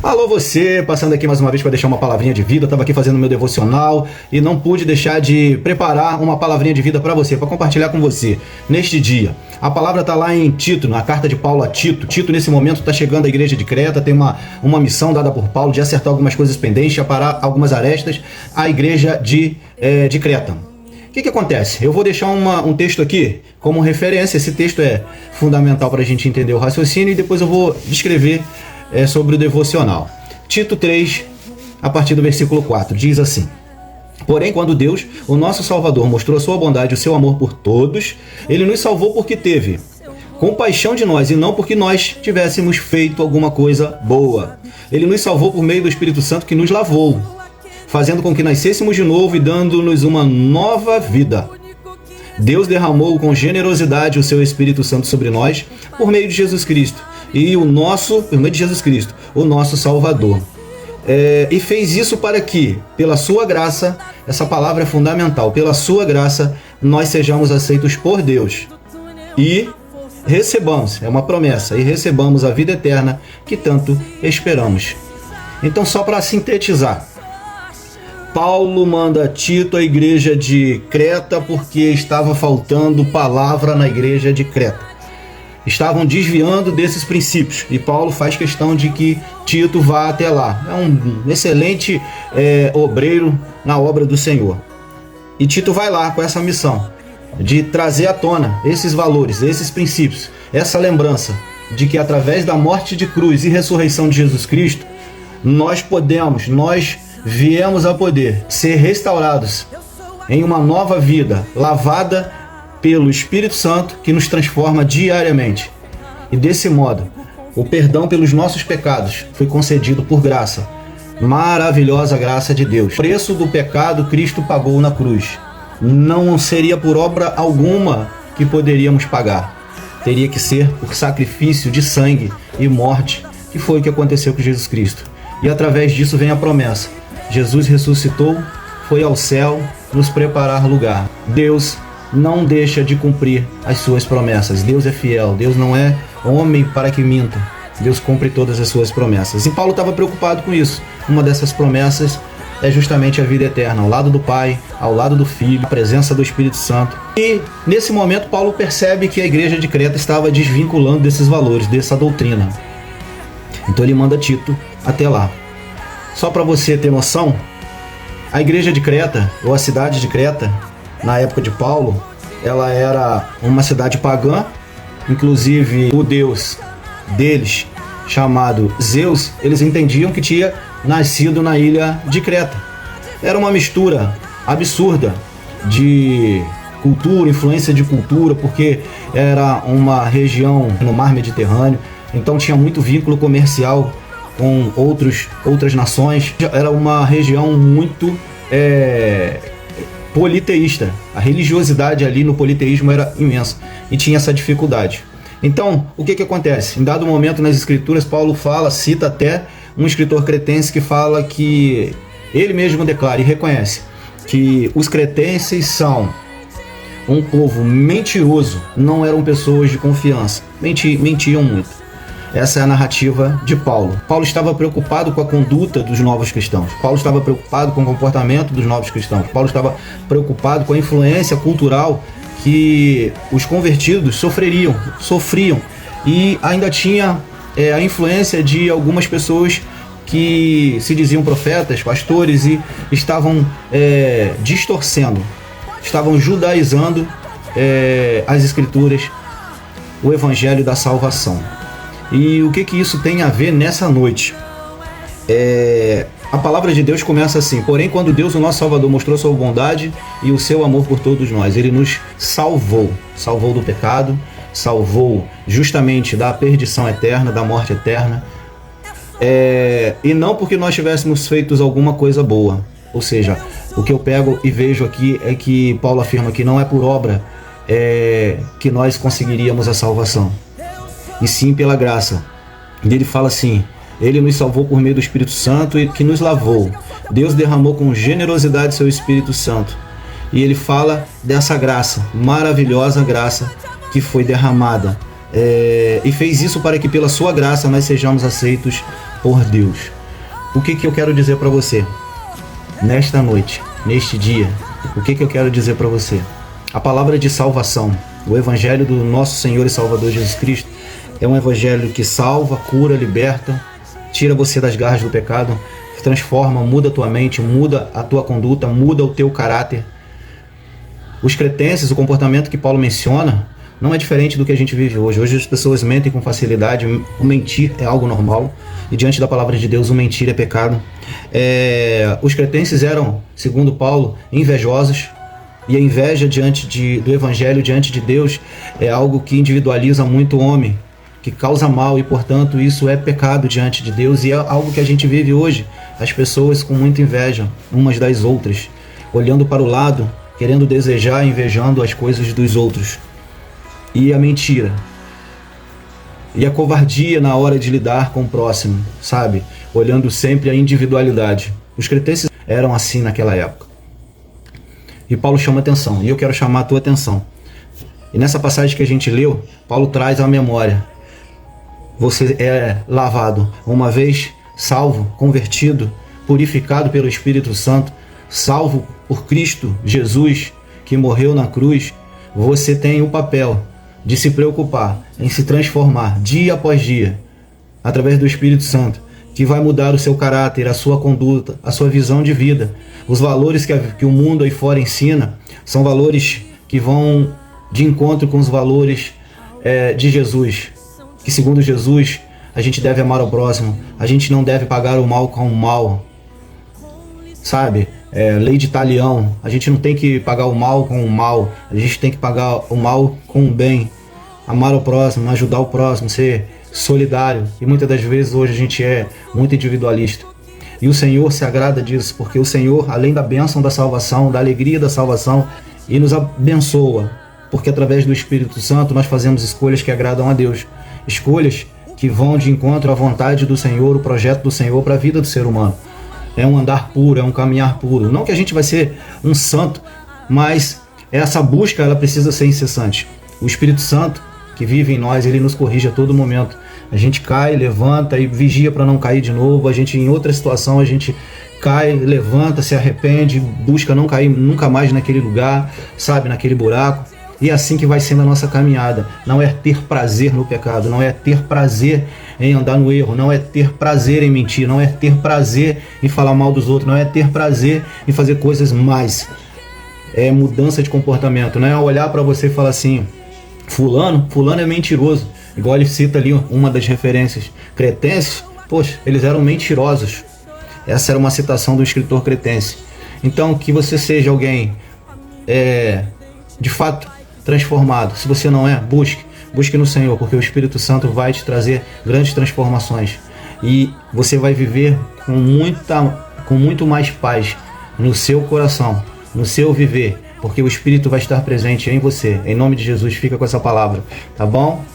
Alô você, passando aqui mais uma vez para deixar uma palavrinha de vida. Estava aqui fazendo meu devocional e não pude deixar de preparar uma palavrinha de vida para você, para compartilhar com você neste dia. A palavra está lá em Tito, na carta de Paulo a Tito. Tito nesse momento está chegando à igreja de Creta, tem uma missão dada por Paulo de acertar algumas coisas pendentes, de aparar algumas arestas à igreja de Creta. O que acontece? Eu vou deixar um texto aqui como referência. Esse texto é fundamental para a gente entender o raciocínio e depois eu vou descrever sobre o devocional. Tito 3, a partir do versículo 4, diz assim: Porém, quando Deus, o nosso Salvador, mostrou a sua bondade e o seu amor por todos, Ele nos salvou porque teve compaixão de nós e não porque nós tivéssemos feito alguma coisa boa. Ele nos salvou por meio do Espírito Santo que nos lavou, fazendo com que nascêssemos de novo e dando-nos uma nova vida. Deus derramou com generosidade o seu Espírito Santo sobre nós por meio de Jesus Cristo, por meio de Jesus Cristo, o nosso Salvador. E fez isso para que, pela sua graça, essa palavra é fundamental, pela sua graça, nós sejamos aceitos por Deus e recebamos, é uma promessa, e recebamos a vida eterna que tanto esperamos. Então, só para sintetizar, Paulo manda Tito à igreja de Creta porque estava faltando palavra na igreja de Creta. Estavam desviando desses princípios e Paulo faz questão de que Tito vá até lá. É um excelente obreiro na obra do Senhor. E Tito vai lá com essa missão de trazer à tona esses valores, esses princípios, essa lembrança de que através da morte de cruz e ressurreição de Jesus Cristo, nós viemos a poder ser restaurados em uma nova vida, lavada pelo Espírito Santo que nos transforma diariamente. E desse modo, o perdão pelos nossos pecados foi concedido por graça, maravilhosa graça de Deus. O preço do pecado Cristo pagou na cruz. Não seria por obra alguma que poderíamos pagar. Teria que ser por sacrifício de sangue e morte, que foi o que aconteceu com Jesus Cristo. E através disso vem a promessa. Jesus ressuscitou, foi ao céu nos preparar lugar. Deus não deixa de cumprir as suas promessas. Deus é fiel, Deus não é homem para que minta. Deus cumpre todas as suas promessas. E Paulo estava preocupado com isso. Uma dessas promessas é justamente a vida eterna, ao lado do Pai, ao lado do Filho, a presença do Espírito Santo. E nesse momento Paulo percebe que a igreja de Creta estava desvinculando desses valores, dessa doutrina. Então ele manda Tito até lá. Só para você ter noção, a igreja de Creta, ou a cidade de Creta, na época de Paulo, ela era uma cidade pagã. Inclusive o deus deles, chamado Zeus, eles entendiam que tinha nascido na ilha de Creta. Era uma mistura absurda de cultura, influência de cultura, porque era uma região no mar Mediterrâneo, então tinha muito vínculo comercial com outras nações. Era uma região muito politeísta. A religiosidade ali no politeísmo era imensa e tinha essa dificuldade. Então, o que acontece? Em dado momento nas escrituras, Paulo cita até um escritor cretense que fala que ele mesmo declara e reconhece que os cretenses são um povo mentiroso, não eram pessoas de confiança, mentiam muito. Essa é a narrativa de Paulo. Paulo estava preocupado com a conduta dos novos cristãos. Paulo estava preocupado com o comportamento dos novos cristãos. Paulo estava preocupado com a influência cultural que os convertidos sofriam. E ainda tinha a influência de algumas pessoas que se diziam profetas, pastores, e estavam distorcendo, estavam judaizando as escrituras, o evangelho da salvação. E o que isso tem a ver nessa noite? A palavra de Deus começa assim: porém, quando Deus, o nosso Salvador, mostrou sua bondade e o seu amor por todos nós, Ele nos salvou do pecado, salvou justamente da perdição eterna, da morte eterna, e não porque nós tivéssemos feito alguma coisa boa. Ou seja, o que eu pego e vejo aqui é que Paulo afirma que não é por obra que nós conseguiríamos a salvação, e sim pela graça. E ele fala assim: Ele nos salvou por meio do Espírito Santo e que nos lavou. Deus derramou com generosidade seu Espírito Santo. E ele fala dessa graça, maravilhosa graça que foi derramada. E fez isso para que pela sua graça nós sejamos aceitos por Deus. O que eu quero dizer para você? Nesta noite, neste dia, o que eu quero dizer para você? A palavra de salvação, o evangelho do nosso Senhor e Salvador Jesus Cristo, é um evangelho que salva, cura, liberta, tira você das garras do pecado, transforma, muda a tua mente, muda a tua conduta, muda o teu caráter. Os cretenses, o comportamento que Paulo menciona, não é diferente do que a gente vive hoje. Hoje as pessoas mentem com facilidade, o mentir é algo normal, e diante da palavra de Deus o mentir é pecado. Os cretenses eram, segundo Paulo, invejosos, e a inveja do evangelho, diante de Deus, é algo que individualiza muito o homem, que causa mal, e portanto isso é pecado diante de Deus, e é algo que a gente vive hoje. As pessoas com muita inveja umas das outras, olhando para o lado, querendo desejar, invejando as coisas dos outros. E a mentira. E a covardia na hora de lidar com o próximo, sabe? Olhando sempre a individualidade. Os cretenses eram assim naquela época. E Paulo chama atenção, e eu quero chamar a tua atenção. E nessa passagem que a gente leu, Paulo traz à memória. Você é lavado uma vez, salvo, convertido, purificado pelo Espírito Santo, salvo por Cristo Jesus, que morreu na cruz. Você tem o papel de se preocupar em se transformar dia após dia, através do Espírito Santo, que vai mudar o seu caráter, a sua conduta, a sua visão de vida. Os valores que o mundo aí fora ensina são valores que vão de encontro com os valores de Jesus, que segundo Jesus a gente deve amar ao próximo, a gente não deve pagar o mal com o mal, sabe? Lei de Talião, a gente não tem que pagar o mal com o mal, a gente tem que pagar o mal com o bem, amar o próximo, ajudar o próximo, ser solidário. E muitas das vezes hoje a gente é muito individualista, e o Senhor se agrada disso, porque o Senhor, além da bênção da salvação, da alegria da salvação, e nos abençoa, porque através do Espírito Santo nós fazemos escolhas que agradam a Deus, escolhas que vão de encontro à vontade do Senhor, o projeto do Senhor para a vida do ser humano. É um andar puro, é um caminhar puro. Não que a gente vai ser um santo, mas essa busca ela precisa ser incessante. O Espírito Santo que vive em nós, ele nos corrige a todo momento. A gente cai, levanta e vigia para não cair de novo. A gente, em outra situação, a gente cai, levanta, se arrepende, busca não cair nunca mais naquele lugar, sabe, naquele buraco. E é assim que vai sendo a nossa caminhada. Não é ter prazer no pecado, não é ter prazer em andar no erro, não é ter prazer em mentir, não é ter prazer em falar mal dos outros, não é ter prazer em fazer coisas más. É mudança de comportamento, não é olhar para você e falar assim, fulano é mentiroso. Igual ele cita ali uma das referências cretenses, poxa, eles eram mentirosos. Essa era uma citação do escritor cretense. Então, que você seja alguém de fato transformado. Se você não é, busque no Senhor, porque o Espírito Santo vai te trazer grandes transformações, e você vai viver com muito mais paz no seu coração, no seu viver, porque o Espírito vai estar presente em você. Em nome de Jesus, fica com essa palavra, tá bom?